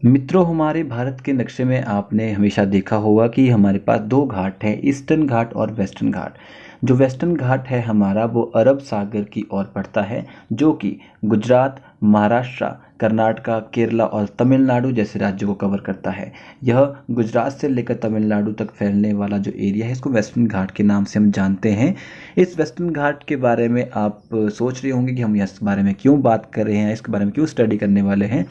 मित्रों, हमारे भारत के नक्शे में आपने हमेशा देखा होगा कि हमारे पास दो घाट हैं, ईस्टर्न घाट और वेस्टर्न घाट। जो वेस्टर्न घाट है हमारा, वो अरब सागर की ओर पड़ता है, जो कि गुजरात, महाराष्ट्र, कर्नाटका, केरला और तमिलनाडु जैसे राज्यों को कवर करता है। यह गुजरात से लेकर तमिलनाडु तक फैलने वाला जो एरिया है, इसको वेस्टर्न घाट के नाम से हम जानते हैं। इस वेस्टर्न घाट के बारे में आप सोच रहे होंगे कि हम इस बारे में क्यों बात कर रहे हैं, इसके बारे में क्यों स्टडी करने वाले हैं।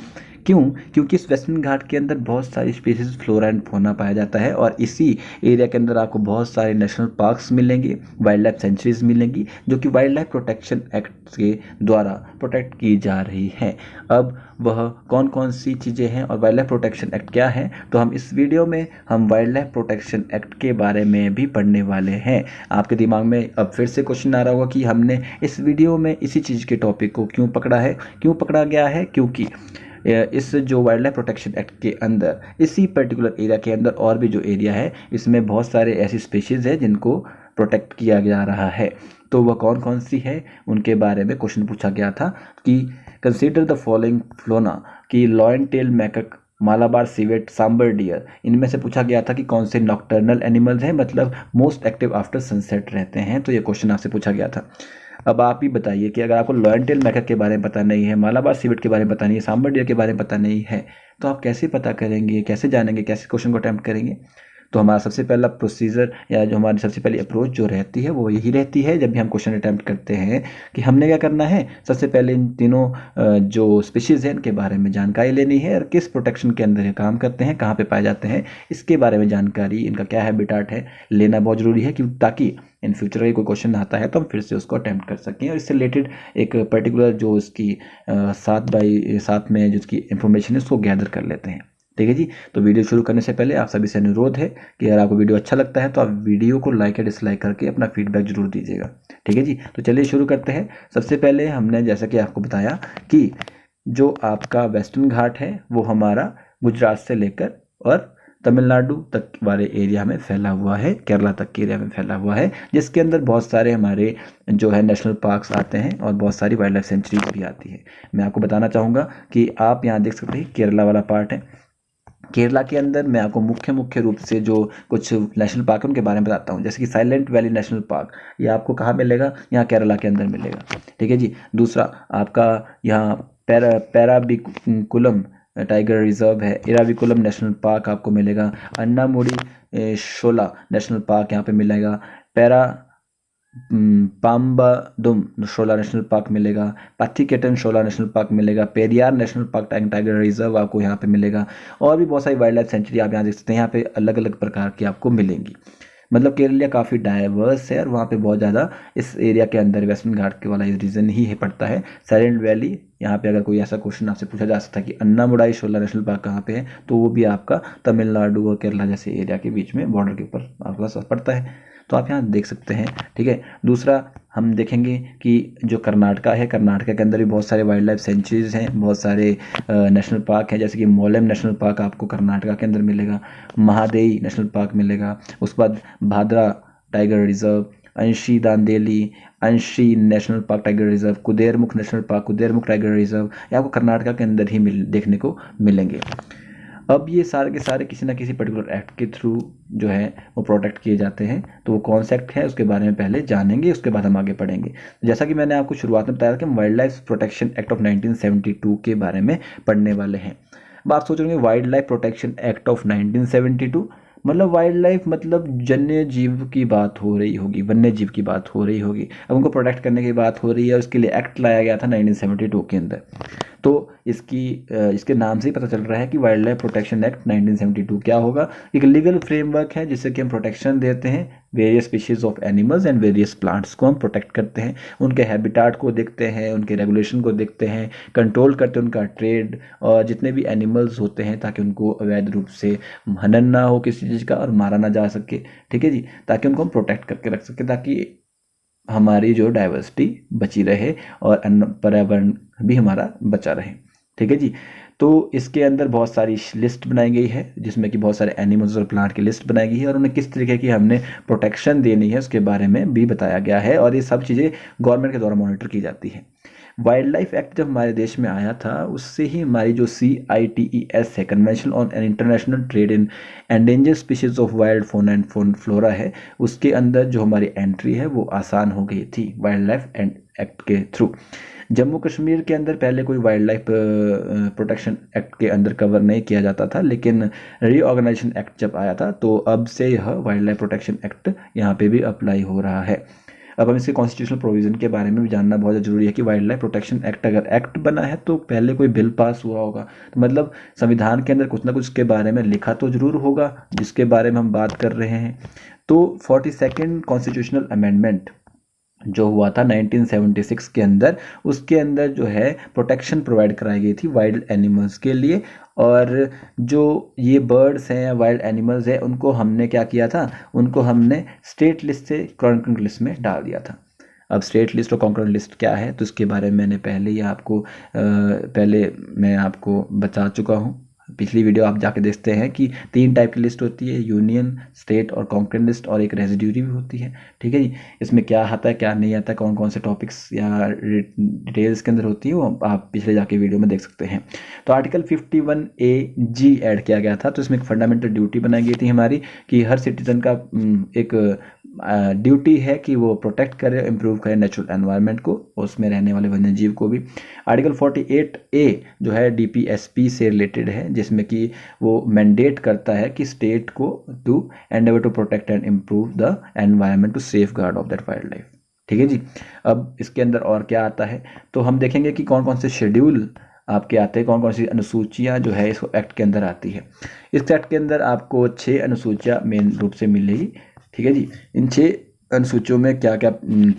क्यों? क्योंकि इस वेस्टर्न घाट के अंदर बहुत सारी स्पीसीज फ्लोरा एंड फौना पाया जाता है, और इसी एरिया के अंदर आपको बहुत सारे नेशनल पार्क्स मिलेंगे, वाइल्ड लाइफ सेंचुरीज मिलेंगी, जो कि वाइल्ड लाइफ प्रोटेक्शन एक्ट के द्वारा प्रोटेक्ट की जा रही हैं। अब वह कौन कौन सी चीज़ें हैं और वाइल्ड लाइफ प्रोटेक्शन एक्ट क्या है, तो हम इस वीडियो में हम वाइल्ड लाइफ प्रोटेक्शन एक्ट के बारे में भी पढ़ने वाले हैं। आपके दिमाग में अब फिर से क्वेश्चन आ रहा होगा कि हमने इस वीडियो में इसी चीज़ के टॉपिक को क्यों पकड़ा है, क्यों पकड़ा गया है। क्योंकि इस जो वाइल्ड लाइफ प्रोटेक्शन एक्ट के अंदर, इसी पर्टिकुलर एरिया के अंदर और भी जो एरिया है, इसमें बहुत सारे ऐसी स्पीशीज़ है जिनको प्रोटेक्ट किया जा रहा है। तो वह कौन कौन सी है, उनके बारे में क्वेश्चन पूछा गया था कि कंसीडर द फॉलोइंग फ्लोना, कि lion tail macaque, Malabar civet, sambar deer, इनमें से पूछा गया था कि कौन से नॉक्टर्नल एनिमल्स हैं, मतलब मोस्ट एक्टिव आफ्टर सनसेट रहते हैं। तो ये क्वेश्चन आपसे पूछा गया था। अब आप ही बताइए कि अगर आपको लॉयन टेल मैकक के बारे में पता नहीं है, मालाबार सिवेट के बारे में पता नहीं है, सांबर डियर के बारे में पता नहीं है, तो आप कैसे पता करेंगे, कैसे जानेंगे, कैसे क्वेश्चन को अटैम्प्ट करेंगे। तो हमारा सबसे पहला प्रोसीजर या जो हमारी सबसे पहली अप्रोच जो रहती है वो यही रहती है, जब भी हम क्वेश्चन अटैम्प्ट करते हैं, कि हमने क्या करना है। सबसे पहले इन तीनों जो स्पीशीज़ हैं इनके बारे में जानकारी लेनी है, और किस प्रोटेक्शन के अंदर ये काम करते हैं, कहाँ पे पाए जाते हैं, इसके बारे में जानकारी, इनका क्या हैबिटेट है, लेना बहुत ज़रूरी है, कि ताकि इन फ्यूचर में कोई क्वेश्चन आता है तो हम फिर से उसको अटैम्प्ट कर सकें, और इससे रिलेटेड एक पर्टिकुलर जो इसकी 7x7 में जो इसकी इंफॉर्मेशन है उसको गैदर कर लेते हैं। ठीक है जी। तो वीडियो शुरू करने से पहले आप सभी से अनुरोध है कि अगर आपको वीडियो अच्छा लगता है तो आप वीडियो को लाइक या डिसलाइक करके अपना फीडबैक जरूर दीजिएगा। ठीक है जी। तो चलिए शुरू करते हैं। सबसे पहले हमने जैसा कि आपको बताया कि जो आपका वेस्टर्न घाट है वो हमारा गुजरात से लेकर और तमिलनाडु तक वाले एरिया में फैला हुआ है, केरला तक के एरिया में फैला हुआ है, जिसके अंदर बहुत सारे हमारे जो है नेशनल पार्क्स आते हैं और बहुत सारी वाइल्ड लाइफ सेंचुरीज भी आती है। मैं आपको बताना चाहूँगा कि आप यहाँ देख सकते हैं केरला वाला पार्ट है। केरला के अंदर मैं आपको मुख्य रूप से जो कुछ नेशनल पार्क है उनके बारे में बताता हूँ। जैसे कि साइलेंट वैली नेशनल पार्क, ये आपको कहाँ मिलेगा, यहाँ केरला के अंदर मिलेगा। ठीक है जी। दूसरा आपका यहाँ पैराबिकुलम टाइगर रिजर्व है, इराविकुलम नेशनल पार्क आपको मिलेगा। अन्नामुडी शोला नेशनल पार्क यहाँ पे मिलेगा। पैरा पाम्बादुम शोला नेशनल पार्क मिलेगा। पाथिकेटन शोला नेशनल पार्क मिलेगा। Periyar national park tiger reserve आपको यहाँ पे मिलेगा। और भी बहुत सारी वाइल्ड लाइफ सेंचुरी आप यहाँ देख सकते हैं। यहाँ पे अलग अलग प्रकार की आपको मिलेंगी। मतलब केरला काफ़ी डाइवर्स है, और वहाँ पे बहुत ज़्यादा इस एरिया के अंदर वेस्टर्न घाट के वाला रीजन ही है पड़ता है। साइलेंट वैली, यहाँ पे अगर कोई ऐसा क्वेश्चन आपसे पूछा जा सकता है कि अन्नामुडाई शोला नेशनल पार्क कहाँ पे है, तो वो भी आपका तमिलनाडु और केरला जैसे एरिया के बीच में बॉर्डर के ऊपर आपका पड़ता है। तो आप यहाँ देख सकते हैं। ठीक है। दूसरा हम देखेंगे कि जो कर्नाटका है, कर्नाटका के अंदर भी बहुत सारे वाइल्ड लाइफ सेंचुरीज हैं, बहुत सारे नेशनल पार्क हैं। जैसे कि मोलेम नेशनल पार्क आपको कर्नाटका के अंदर मिलेगा। महादेई नेशनल पार्क मिलेगा। उसके बाद भादरा टाइगर रिजर्व, अंशी दांदेली, अंशी national park tiger reserve, Kudremukh national park, Kudremukh tiger reserve, ये आपको कर्नाटका के अंदर ही देखने को मिलेंगे। अब ये सारे के सारे किसी ना किसी पर्टिकुलर एक्ट के थ्रू जो है वो प्रोटेक्ट किए जाते हैं। तो वो कौन सा एक्ट है उसके बारे में पहले जानेंगे, उसके बाद हम आगे पढ़ेंगे। जैसा कि मैंने आपको शुरुआत में बताया था कि हम wild life protection act of 1972 के बारे में पढ़ने वाले हैं। अब आप सोच रहे हैं wild life protection act of 1972 मतलब वाइल्ड लाइफ मतलब जन्य जीव की बात हो रही होगी, वन्य जीव की बात हो रही होगी। अब उनको प्रोटेक्ट करने की बात हो रही है, उसके लिए एक्ट लाया गया था 1972 के अंदर। तो इसके नाम से ही पता चल रहा है कि वाइल्ड लाइफ प्रोटेक्शन एक्ट 1972 क्या होगा। एक लीगल फ्रेमवर्क है जिससे कि हम प्रोटेक्शन देते हैं various species of animals and various plants को हम प्रोटेक्ट करते हैं, उनके हैबिटेट को देखते हैं, उनके रेगुलेशन को देखते हैं, कंट्रोल करते हैं उनका ट्रेड और जितने भी एनिमल्स होते हैं, ताकि उनको अवैध रूप से हनन ना हो किसी चीज़ का और मारा ना जा सके। ठीक है जी। ताकि उनको हम प्रोटेक्ट करके रख सके, ताकि हमारी जो डाइवर्सिटी बची रहे और पर्यावरण भी हमारा बचा रहे। ठीक है जी। तो इसके अंदर बहुत सारी लिस्ट बनाई गई है, जिसमें कि बहुत सारे एनिमल्स और प्लांट की लिस्ट बनाई गई है, और उन्हें किस तरीके की हमने प्रोटेक्शन देनी है उसके बारे में भी बताया गया है। और ये सब चीज़ें गवर्नमेंट के द्वारा मॉनिटर की जाती है। वाइल्ड लाइफ एक्ट जब हमारे देश में आया था उससे ही हमारी जो CITES है, convention on an international trade in endangered species of wild fauna and flora है, उसके अंदर जो हमारी एंट्री है वो आसान हो गई थी वाइल्ड लाइफ एक्ट के थ्रू। जम्मू कश्मीर के अंदर पहले कोई वाइल्ड लाइफ प्रोटेक्शन एक्ट के अंदर कवर नहीं किया जाता था, लेकिन रीऑर्गेनाइजेशन एक्ट जब आया था तो अब से यह वाइल्ड लाइफ प्रोटेक्शन एक्ट यहाँ पे भी अप्लाई हो रहा है। अब हम इसके कॉन्स्टिट्यूशनल प्रोविज़न के बारे में भी जानना बहुत ज़रूरी है कि वाइल्ड लाइफ प्रोटेक्शन एक्ट अगर एक्ट बना है तो पहले कोई बिल पास हुआ होगा, तो मतलब संविधान के अंदर कुछ ना कुछ इसके बारे में लिखा तो ज़रूर होगा जिसके बारे में हम बात कर रहे हैं। तो 42nd कॉन्स्टिट्यूशनल अमेंडमेंट जो हुआ था 1976 के अंदर, उसके अंदर जो है प्रोटेक्शन प्रोवाइड कराई गई थी वाइल्ड एनिमल्स के लिए, और जो ये बर्ड्स हैं या वाइल्ड एनिमल्स हैं उनको हमने क्या किया था, उनको हमने स्टेट लिस्ट से कॉन्करेंट लिस्ट में डाल दिया था। अब स्टेट लिस्ट और कॉन्करेंट लिस्ट क्या है तो इसके बारे में मैंने पहले मैं आपको बता चुका हूँ। पिछली वीडियो आप जाके देखते हैं कि 3 टाइप की लिस्ट होती है, यूनियन, स्टेट और कॉन्करेंट लिस्ट, और एक रेजिड्यूरी भी होती है। ठीक है जी, इसमें क्या आता है क्या नहीं आता, कौन कौन से टॉपिक्स या डिटेल्स के अंदर होती है वो आप पिछले जाके वीडियो में देख सकते हैं। तो आर्टिकल 51AG ऐड किया गया था, तो इसमें एक फंडामेंटल ड्यूटी बनाई गई थी हमारी कि हर सिटीजन का एक ड्यूटी है कि वो प्रोटेक्ट करे, इम्प्रूव करे नेचुरल एनवायरनमेंट को, उसमें रहने वाले वन्य जीव को भी। आर्टिकल 48A जो है DPSP से रिलेटेड है, जिसमें कि वो मैंडेट करता है कि स्टेट को to endeavour to protect and improve the environment to safeguard of that wildlife. ठीक है जी। अब इसके अंदर और क्या आता है तो हम देखेंगे कि कौन कौन से शेड्यूल आपके आते हैं, कौन कौन सी अनुसूचियाँ जो है इस एक्ट के अंदर आती है। इस एक्ट के अंदर आपको 6 अनुसूचियाँ मेन रूप से मिलेगी। ठीक है जी, इन 6 अनुसूचियों में क्या क्या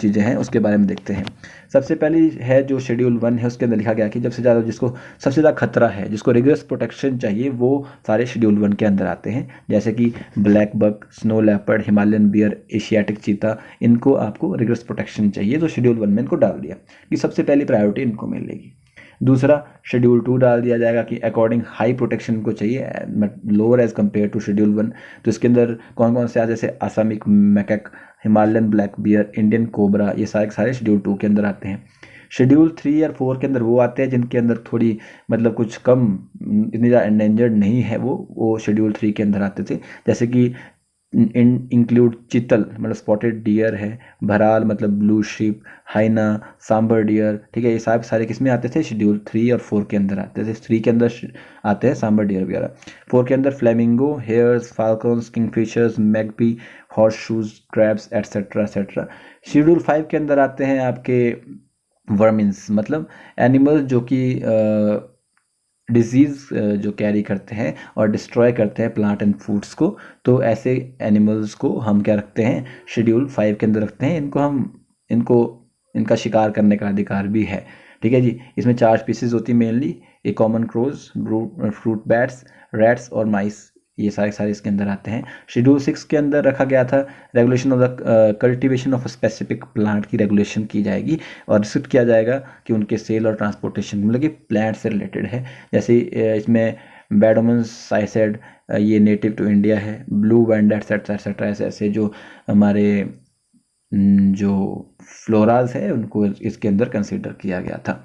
चीज़ें हैं उसके बारे में देखते हैं। सबसे पहली है जो शेड्यूल 1 है, उसके अंदर लिखा गया कि सबसे ज़्यादा खतरा है, जिसको रिगरस प्रोटेक्शन चाहिए, वो सारे शेड्यूल 1 के अंदर आते हैं, जैसे कि black buck, snow leopard, Himalayan bear, Asiatic cheetah, इनको आपको रिगरस प्रोटेक्शन चाहिए। तो शेड्यूल 1 में इनको डाल दिया कि सबसे पहली प्रायोरिटी इनको मिलेगी। दूसरा शेड्यूल 2 डाल दिया जाएगा कि अकॉर्डिंग हाई प्रोटेक्शन को चाहिए, lower age compare to schedule 1। तो इसके अंदर कौन कौन से जैसे Assamese macaque, Himalayan black bear, Indian cobra, ये सारे शेड्यूल 2 के अंदर आते हैं। शेड्यूल 3 और 4 के अंदर वो आते हैं जिनके अंदर थोड़ी मतलब कुछ कम, इतनी ज़्यादा एंडेंजर्ड नहीं है, वो शेड्यूल 3 के अंदर आते थे, जैसे कि इंक्लूड चितल मतलब स्पॉटेड डियर है, भराल मतलब ब्लू शीप, हाइना, सांबर डियर। ठीक है, ये सारे किस में आते थे, शेड्यूल 3 और 4 के अंदर आते थे। 3 के अंदर आते हैं सांबर डियर वगैरह, 4 के अंदर flamingo, hares, falcons, kingfishers, magpie, horseshoe, crabs et cetera et cetera. Schedule 5 के अंदर आते हैं आपके वर्मिन्स मतलब एनिमल्स जो कि डिजीज़ जो कैरी करते हैं और डिस्ट्रॉय करते हैं प्लांट एंड फूड्स को, तो ऐसे एनिमल्स को हम क्या रखते हैं, शेड्यूल 5 के अंदर रखते हैं। इनका शिकार करने का अधिकार भी है। ठीक है जी, इसमें 4 स्पीसीज होती है mainly, a common crows, fruit bats, rats और माइस, ये सारे इसके अंदर आते हैं। शेड्यूल 6 के अंदर रखा गया था regulation of the cultivation of a specific plant की रेगुलेशन की जाएगी और रिस्ट्रिक्ट किया जाएगा कि उनके सेल और ट्रांसपोर्टेशन मतलब कि प्लांट से रिलेटेड है। जैसे इसमें बैडोमन्स साइसेड, ये नेटिव टू इंडिया है, ब्लू वैंड एट्सेट्रा ऐसे जो हमारे जो फ्लोराज है उनको इसके अंदर कंसिडर किया गया था।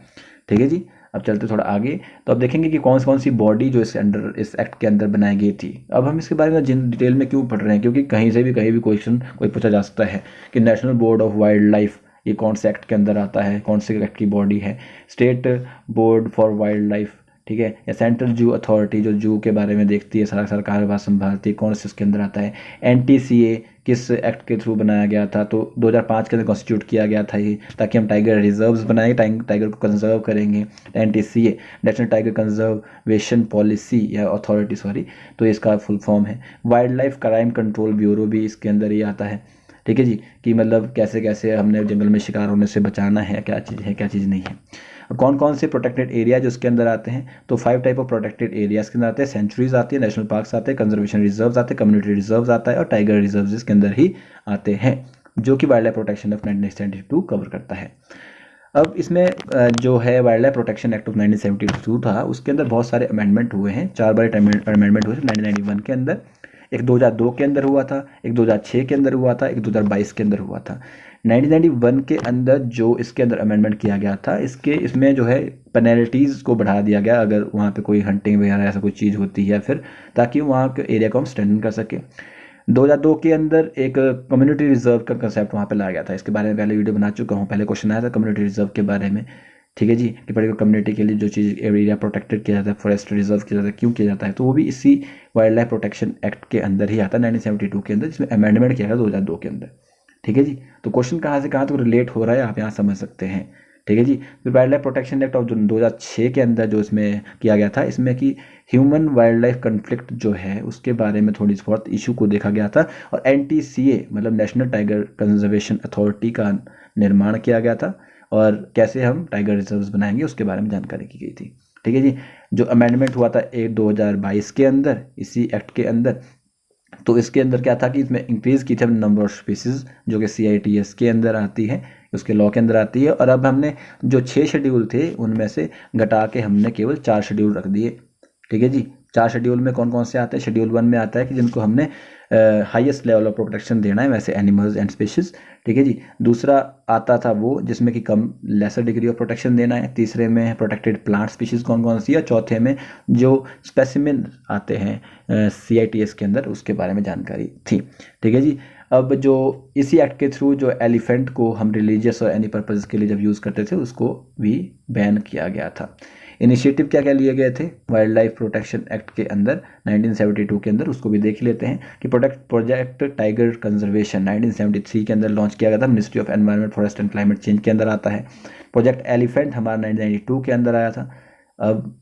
ठीक है जी, अब चलते थोड़ा आगे, तो अब देखेंगे कि कौन सी बॉडी जो इस एक्ट के अंदर बनाई गई थी। अब हम इसके बारे में जिन डिटेल में क्यों पढ़ रहे हैं, क्योंकि कहीं भी क्वेश्चन कोई पूछा जा सकता है कि national board of wild life ये कौन से एक्ट के अंदर आता है, कौन से एक्ट की बॉडी है। State board for wild life, ठीक है, या सेंट्रल जू अथॉरिटी जो जू के बारे में देखती है, सारा कार्यभार संभालती है, कौन से उसके अंदर आता है। NTCA किस एक्ट के थ्रू बनाया गया था, तो 2005 के अंदर कॉन्स्टिट्यूट किया गया था ये, ताकि हम टाइगर रिजर्व्स बनाएंगे, टाइगर को कंजर्व करेंगे। NTCA national tiger conservation policy या अथॉरिटी सॉरी, तो इसका फुल फॉर्म है। Wild life crime control bureau भी इसके अंदर ही आता है। ठीक है जी, कि मतलब कैसे कैसे हमने जंगल में शिकार होने से बचाना है, क्या चीज़ है क्या चीज़ नहीं है। कौन कौन से प्रोटेक्टेड एरिया जो उसके अंदर आते हैं, तो 5 टाइप ऑफ प्रोटेक्टेड एरियाज के अंदर आते हैं। सेंचुरीज आती है, नेशनल पार्क्स आते हैं, कंजर्वेशन रिजर्व्स आते हैं, कम्युनिटी रिजर्व्स आता है और टाइगर रिजर्व्स इसके अंदर ही आते हैं, जो कि wild life protection act 1972 cover करता है। अब इसमें जो है wild life protection act of 1972 था, उसके अंदर बहुत सारे अमेंडमेंट हुए हैं, 4 बड़े अमेंडमेंट हुए थे 1991 के अंदर, एक 2002 के अंदर हुआ था, एक 2006 के अंदर हुआ था, एक 2022 के अंदर हुआ था। 1991 के अंदर जो इसके अंदर अमेंडमेंट किया गया था, इसमें जो है पेनल्टीज़ को बढ़ा दिया गया अगर वहाँ पे कोई हंटिंग वगैरह ऐसा कोई चीज़ होती है, फिर ताकि वहाँ के एरिया को हम स्ट्रेंथन कर सके। 2002 के अंदर एक कम्युनिटी रिजर्व का कंसेप्ट वहाँ पे लाया गया था। इसके बारे में पहले वीडियो बना चुका हूँ, पहले क्वेश्चन आया था कम्युनिटी रिजर्व के बारे में, ठीक है जी, कि पर्टिकुलर कम्युनिटी के लिए जो चीज़ एरिया प्रोटेक्टेड किया जाता है, फॉरेस्ट रिजर्व किया जाता है, क्यों किया जाता है, तो वो भी इसी वाइल्ड लाइफ प्रोटेक्शन एक्ट के अंदर ही आता है 1972 के अंदर, जिसमें अमेंडमेंट किया गया 2002 के अंदर, ठीक है जी। तो क्वेश्चन कहाँ से कहाँ तक रिलेट हो रहा है आप यहाँ समझ सकते हैं, ठीक है जी। फिर wild life protection act of 2006 के अंदर जो इसमें किया गया था, इसमें कि ह्यूमन वाइल्ड लाइफ कन्फ्लिक्ट जो है उसके बारे में थोड़ी बहुत इशू को देखा गया था, और NTCA मतलब नेशनल टाइगर कंजर्वेशन अथॉरिटी का निर्माण किया गया था, और कैसे हम टाइगर रिजर्व्स बनाएंगे उसके बारे में जानकारी की गई थी, ठीक है जी। जो अमेंडमेंट हुआ था 2022 के अंदर इसी एक्ट के अंदर, तो इसके अंदर क्या था कि इसमें इंक्रीज़ की थी नंबर ऑफ स्पीसीज़ जो कि CITES के अंदर आती है, उसके लॉ के अंदर आती है, और अब हमने जो 6 शेड्यूल थे उनमें से घटा के हमने केवल 4 शेड्यूल रख दिए, ठीक है जी। 4 शेड्यूल में कौन कौन से आते हैं? शेड्यूल 1 में आता है कि जिनको हमने हाईएस्ट लेवल ऑफ प्रोटेक्शन देना है, वैसे एनिमल्स एंड स्पीशीज़, ठीक है जी। दूसरा आता था वो जिसमें कि कम लेसर डिग्री ऑफ प्रोटेक्शन देना है। तीसरे में प्रोटेक्टेड प्लांट स्पीशीज़ कौन कौन सी है। चौथे में जो स्पेसिमिन आते हैं CITES के अंदर उसके बारे में जानकारी थी, ठीक है जी। अब जो इसी एक्ट के थ्रू जो एलिफेंट को हम रिलीजियस और एनी पर्पज़ के लिए जब यूज़ करते थे उसको भी बैन किया गया था। इनिशिएटिव क्या क्या लिए गए थे वाइल्ड लाइफ प्रोटेक्शन एक्ट के अंदर 1972 के अंदर, उसको भी देख लेते हैं कि प्रोजेक्ट टाइगर कंजर्वेशन 1973 के अंदर लॉन्च किया गया था, ministry of environment forest and climate change के अंदर आता है। प्रोजेक्ट एलिफेंट हमारा 1992 के अंदर आया था। अब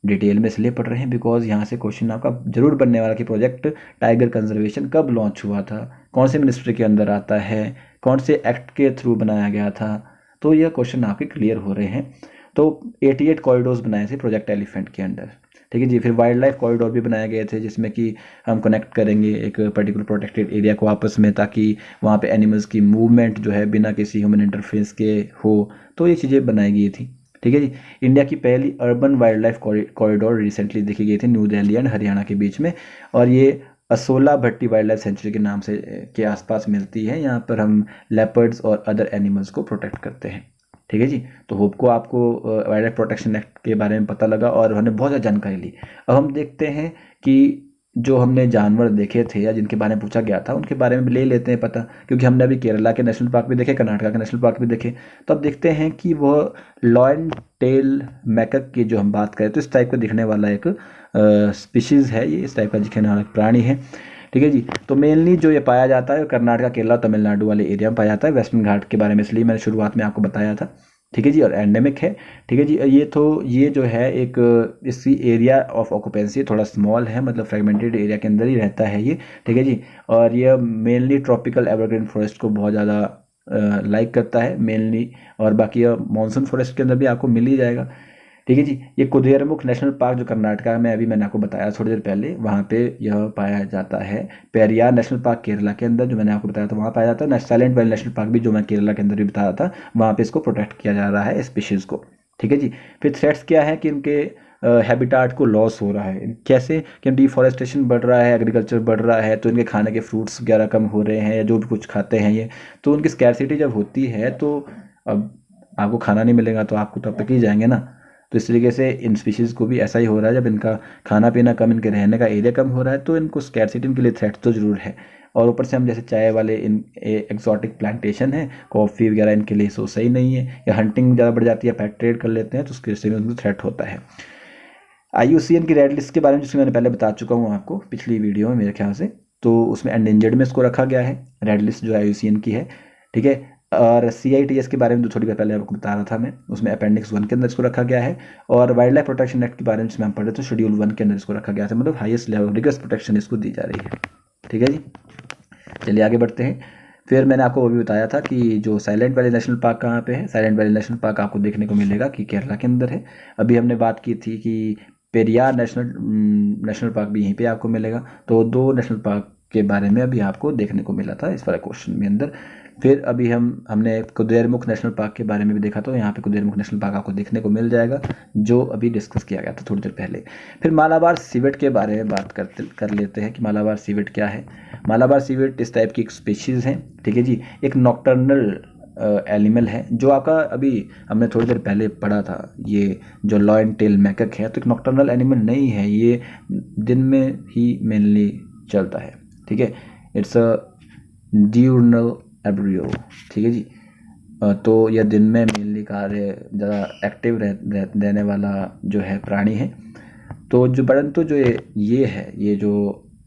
डिटेल में इसलिए पढ़ रहे हैं बिकॉज यहाँ से क्वेश्चन आपका जरूर बनने वाला कि प्रोजेक्ट टाइगर कंजर्वेशन कब लॉन्च हुआ था, कौन से मिनिस्ट्री के अंदर आता है, कौन से एक्ट के थ्रू बनाया गया था, तो यह क्वेश्चन आपके क्लियर हो रहे हैं। तो 88 कॉरिडोर्स बनाए थे प्रोजेक्ट एलिफेंट के अंदर, ठीक है जी। फिर वाइल्ड लाइफ कॉरिडोर भी बनाए गए थे जिसमें कि हम कनेक्ट करेंगे एक पर्टिकुलर प्रोटेक्टेड एरिया को आपस में, ताकि वहाँ पे एनिमल्स की मूवमेंट जो है बिना किसी ह्यूमन इंटरफेरेंस के हो, तो ये चीज़ें बनाई गई थी, ठीक है जी। इंडिया की पहली urban wild life corridor recently देखी गई थी न्यू दिल्ली एंड हरियाणा के बीच में, और ये असोला भट्टी वाइल्ड लाइफ सेंचुरी के नाम से के आसपास मिलती है। यहाँ पर हम लेपर्ड्स और अदर एनिमल्स को प्रोटेक्ट करते हैं, ठीक है जी। तो होप को आपको वाइल्ड लाइफ प्रोटेक्शन एक्ट के बारे में पता लगा और हमने बहुत ज़्यादा जानकारी ली। अब हम देखते हैं कि जो हमने जानवर देखे थे या जिनके बारे में पूछा गया था उनके बारे में भी ले लेते हैं पता, क्योंकि हमने अभी केरला के नेशनल पार्क भी देखे, कर्नाटका के नेशनल पार्क भी देखे। तो अब देखते हैं कि वह लॉयन टेल मैकक की जो हम बात करें तो इस टाइप का दिखने वाला एक स्पीशीज़ है, ये इस टाइप का दिखने वाला प्राणी है, ठीक है जी। तो मेनली जो ये पाया जाता है कर्नाटका, केरला, तमिलनाडु वाले एरिया में पाया जाता है। वेस्टर्न घाट के बारे में इसलिए मैंने शुरुआत में आपको बताया था, ठीक है जी, और एंडेमिक है, ठीक है जी। ये जो है एक इसी एरिया ऑफ ऑक्यूपेंसी थोड़ा स्मॉल है, मतलब फ्रेगमेंटेड एरिया के अंदर ही रहता है ये, ठीक है जी। और ये मेनली ट्रॉपिकल एवरग्रीन फॉरेस्ट को बहुत ज़्यादा लाइक करता है मेनली, और बाकी मानसून फॉरेस्ट के अंदर भी आपको मिल ही जाएगा, ठीक है जी। ये कुदेरमुख नेशनल पार्क जो कर्नाटका में अभी मैंने आपको बताया थोड़ी देर पहले, वहाँ पे यह पाया जाता है। पेरियार नेशनल पार्क केरला के अंदर जो मैंने आपको बताया था वहाँ पाया जाता है। साइलेंट वैली नेशनल पार्क भी जो मैं केरला के अंदर भी बता रहा था, वहाँ पे इसको प्रोटेक्ट किया जा रहा है स्पीशीज़ को, ठीक है जी। फिर थ्रेट्स क्या है कि इनके हैबिटाट को लॉस हो रहा है, कैसे कि डिफॉरेस्टेशन बढ़ रहा है, एग्रीकल्चर बढ़ रहा है, तो इनके खाने के फ्रूट्स वगैरह कम हो रहे हैं या जो भी कुछ खाते हैं ये, तो उनकी स्कैरसिटी जब होती है तो अब आपको खाना नहीं मिलेगा तो आपको तो पक ही जाएंगे ना। तो इस तरीके से इन स्पीशीज़ को भी ऐसा ही हो रहा है, जब इनका खाना पीना कम, इनके रहने का एरिया कम हो रहा है तो इनको स्कैरसिटी के लिए थ्रेट तो ज़रूर है। और ऊपर से हम जैसे चाय वाले इन एक्जॉटिक प्लांटेशन है, कॉफ़ी वगैरह, इनके लिए सो सही नहीं है, या हंटिंग ज़्यादा बढ़ जाती है, पेट ट्रेड कर लेते हैं तो उसके से भी उनको थ्रेट होता है। IUCN की रेड लिस्ट के बारे में जिसमें मैंने पहले बता चुका हूँ आपको पिछली वीडियो में मेरे ख्याल से, तो उसमें एंडेंजर्ड में इसको रखा गया है रेड लिस्ट जो IUCN की है, ठीक है। और CITES के बारे में जो थोड़ी देर पहले आपको बता रहा था मैं, उसमें अपेंडिक्स 1 के अंदर इसको रखा गया है। और वाइल्ड लाइफ प्रोटेक्शन एक्ट के बारे में जिसमें हम पढ़ रहे थे शेड्यूल 1 के अंदर इसको रखा गया था, मतलब हाईएस्ट लेवल रिगरस प्रोटेक्शन इसको दी जा रही है, ठीक है जी। चलिए आगे बढ़ते हैं। फिर मैंने आपको वो भी बताया था कि जो साइलेंट वैली नेशनल पार्क कहाँ पे है। साइलेंट वैली नेशनल पार्क आपको देखने को मिलेगा कि केरला के अंदर है। अभी हमने बात की थी कि पेरियार नेशनल पार्क भी यहीं पे आपको मिलेगा। तो 2 नेशनल पार्क के बारे में अभी आपको देखने को मिला था इस वाले क्वेश्चन में अंदर। फिर अभी हमने कुद्रेमुख नेशनल पार्क के बारे में भी देखा, तो यहाँ पे कुद्रेमुख नेशनल पार्क आपको देखने को मिल जाएगा, जो अभी डिस्कस किया गया था थोड़ी देर पहले। फिर मालाबार सीवेट के बारे में बात कर लेते हैं कि मालाबार सीवेट क्या है। मालाबार सीवेट इस टाइप की एक स्पीशीज़ है, ठीक है जी। एक नॉक्टर्नल एनिमल है, जो आपका अभी हमने थोड़ी देर पहले पढ़ा था, ये जो लॉयन टेल मैकक है, तो एक नॉक्टर्नल एनिमल नहीं है, ये दिन में ही मेनली चलता है, ठीक है। इट्स अ डियूर्नल एब्रियो, ठीक है जी। तो यह दिन में मेनली कार्य ज़्यादा एक्टिव रहने वाला जो है प्राणी है। तो जो परंतु जो ये है, ये जो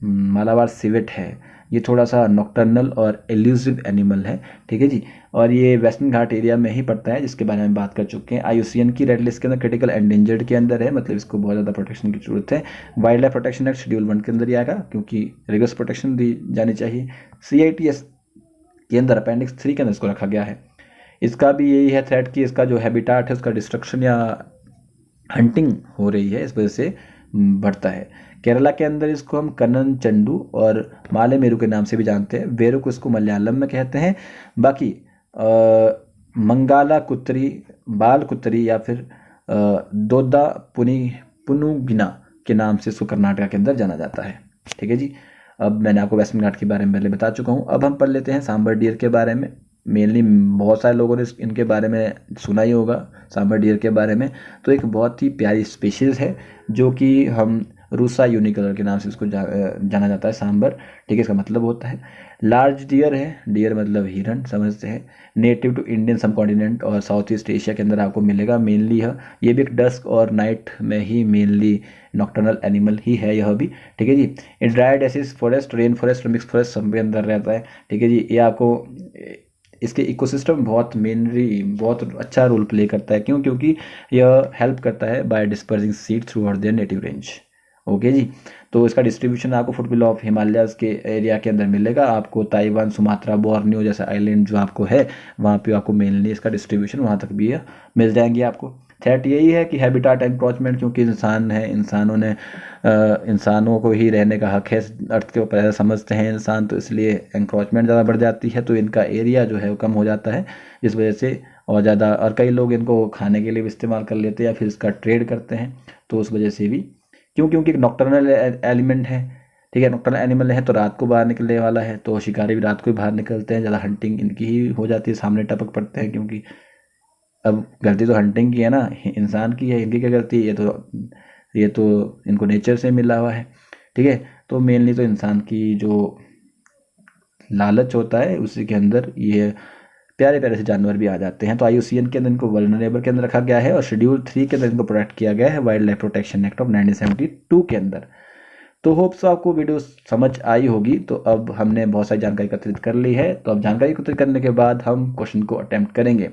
मालाबार सिवेट है, ये थोड़ा सा नॉक्टर्नल और एल्यूसिव एनिमल है, ठीक है जी। और ये वेस्टर्न घाट एरिया में ही पड़ता है, जिसके बारे में बात कर चुके हैं। IUCN की रेड लिस्ट के अंदर क्रिटिकल एंडेंजर्ड के अंदर है, मतलब इसको बहुत ज़्यादा प्रोटेक्शन की जरूरत है। Wild life protection act schedule 1 के अंदर ही आएगा, क्योंकि रिगरस प्रोटेक्शन दी जानी चाहिए। CITES के अंदर अपेंडिक्स 3 के अंदर इसको रखा गया है। इसका भी यही है थ्रेट कि इसका जो हैबिटाट है उसका डिस्ट्रक्शन या हंटिंग हो रही है, इस वजह से बढ़ता है। केरला के अंदर इसको हम कन्नन चंडू और माले मेरू के नाम से भी जानते हैं। वेरू को इसको मलयालम में कहते हैं। बाकी मंगाला कुत्री, बाल कुत्री या फिर दोदा पुनुगिना के नाम से इसको कर्नाटक के अंदर जाना जाता है, ठीक है जी। अब मैंने आपको वेस्टर्न घाट के बारे में पहले बता चुका हूँ। अब हम पढ़ लेते हैं सांबर डियर के बारे में। मेनली बहुत सारे लोगों ने इनके बारे में सुना ही होगा, सांबर डियर के बारे में। तो एक बहुत ही प्यारी स्पीशीज़ है, जो कि हम रूसा यूनिकलर के नाम से इसको जाना जाता है, सांबर, ठीक है। इसका मतलब होता है लार्ज डियर है, डियर मतलब हिरन समझते हैं। नेटिव टू इंडियन सब कॉन्टिनेंट और साउथ ईस्ट एशिया के अंदर आपको मिलेगा मेनली है। ये भी एक डस्क और नाइट में ही मेनली नॉक्टर्नल एनिमल ही है यह भी, ठीक है जी। ये dry Decis forest, rain forest और मिक्स फॉरेस्ट सब के अंदर रहता है, ठीक है जी। ये आपको इसके इकोसिस्टम बहुत मेनली बहुत अच्छा रोल प्ले करता है। क्यों? क्योंकि यह हेल्प करता है by dispersing seed throughout their native range, okay जी। तो इसका डिस्ट्रीब्यूशन आपको फुटबिल ऑफ हिमालयाज़ के एरिया के अंदर मिलेगा। आपको ताइवान, सुमात्रा, बोर्नियो जैसे आइलैंड जो आपको है, वहाँ पे आपको मेनली इसका डिस्ट्रीब्यूशन वहाँ तक भी मिल जाएंगे आपको। थ्रेट यही है कि हैबिटाट एनक्रोचमेंट, क्योंकि इंसान है, इंसानों को ही रहने का हक है अर्थ के ऊपर, ऐसा समझते हैं इंसान, तो इसलिए एनक्रोचमेंट ज़्यादा बढ़ जाती है, तो इनका एरिया जो है वो कम हो जाता है इस वजह से। और ज़्यादा, और कई लोग इनको खाने के लिए भी इस्तेमाल कर लेते हैं या फिर इसका ट्रेड करते हैं, तो उस वजह से भी। क्योंकि एक नॉक्टर्नल एलिमेंट है, ठीक है, नॉक्टर्नल एनिमल है, तो रात को बाहर निकलने वाला है, तो शिकारी भी रात को ही बाहर निकलते हैं, ज़्यादा हंटिंग इनकी ही हो जाती है, सामने टपक पड़ते हैं। क्योंकि अब गलती तो हंटिंग की है ना, इंसान की है, इनकी क्या गलती है? ये तो इनको नेचर से मिला हुआ है, ठीक है। तो मेनली तो इंसान की जो लालच होता है उसी के अंदर ये प्यारे प्यारे से जानवर भी आ जाते हैं। तो IUCN के अंदर इनको वल्नरेबल के अंदर रखा गया है और शेड्यूल 3 के अंदर इनको प्रोटेक्ट किया गया है wild life protection act of 1972 के अंदर। तो होप्स आपको वीडियो समझ आई होगी। तो अब हमने बहुत सारी जानकारी एकत्रित कर ली है, तो अब जानकारी एकत्रित करने के बाद हम क्वेश्चन को अटेम्प्ट करेंगे।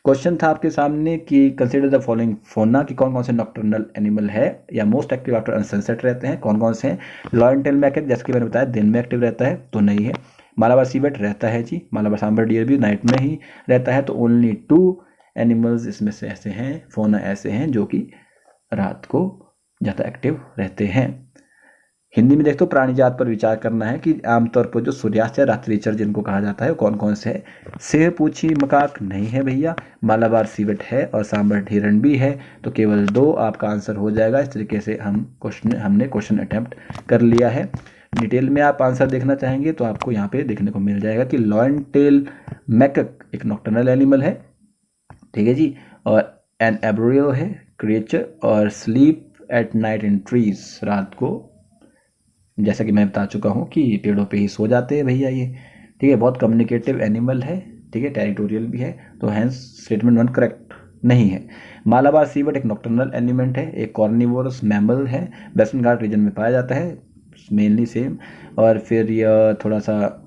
क्वेश्चन था आपके सामने कि कंसिडर द फॉलोइंग फोना, कि कौन कौन से नॉक्टर्नल एनिमल है या मोस्ट एक्टिव आफ्टर सनसेट रहते हैं, कौन कौन से हैं। लॉयन टेल मैकक, जैसे कि मैंने बताया दिन में एक्टिव रहता है, तो नहीं है। मालाबार सीवेट रहता है जी, मालाबार सांबर डियर भी नाइट में ही रहता है, तो ओनली 2 एनिमल्स इसमें से ऐसे हैं, फोना ऐसे हैं जो कि रात को ज़्यादा एक्टिव रहते हैं। हिंदी में देखो प्राणी जात पर विचार करना है कि आमतौर पर जो सूर्यास्त या रात्रिचर जिनको कहा जाता है कौन कौन से है। सिंह, पूछी, मकाक नहीं है भैया, मालाबार सीवेट है और सांबर हिरण भी है, तो केवल 2 आपका आंसर हो जाएगा। इस तरीके से हमने क्वेश्चन अटेम्प्ट कर लिया है। डिटेल में आप आंसर देखना चाहेंगे तो आपको यहाँ पे देखने को मिल जाएगा कि लॉयन टेल मैकक एक नॉक्टर्नल एनिमल है, ठीक है जी, और एन एब्रियो है क्रिएचर, और sleep at night in trees, रात को जैसा कि मैं बता चुका हूँ कि पेड़ों पे ही सो जाते हैं भैया ये, ठीक है। बहुत कम्युनिकेटिव एनिमल है, ठीक है, टेरिटोरियल भी है, तो हैंस स्टेटमेंट 1 करेक्ट नहीं है। मालाबार सीवेट एक नॉक्टर्नल एलिमेंट है, एक कॉर्निवोरस मैमल है, वेस्टर्न घाट रीजन में पाया जाता है मेनली सेम। और फिर यह थोड़ा सा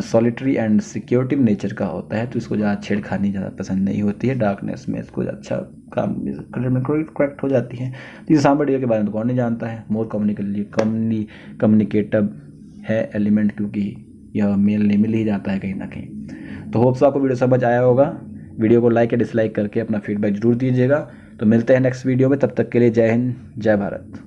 सॉलिटरी एंड सिक्योरिटिव नेचर का होता है, तो इसको ज़्यादा छेड़खानी ज़्यादा पसंद नहीं होती है। डार्कनेस में इसको अच्छा काम कलर में करेक्ट हो जाती है। तो ये सांबर डियर के बारे में तो कौन नहीं जानता है, मोर कम्युनिकेटिव है एलिमेंट, क्योंकि यह मेल नहीं मिल ही जाता है कहीं ना कहीं। तो होप्स आपको वीडियो समझ आया होगा। वीडियो को लाइक या डिसलाइक करके अपना फीडबैक जरूर दीजिएगा। तो मिलते हैं नेक्स्ट वीडियो में, तब तक के लिए जय हिंद, जय भारत।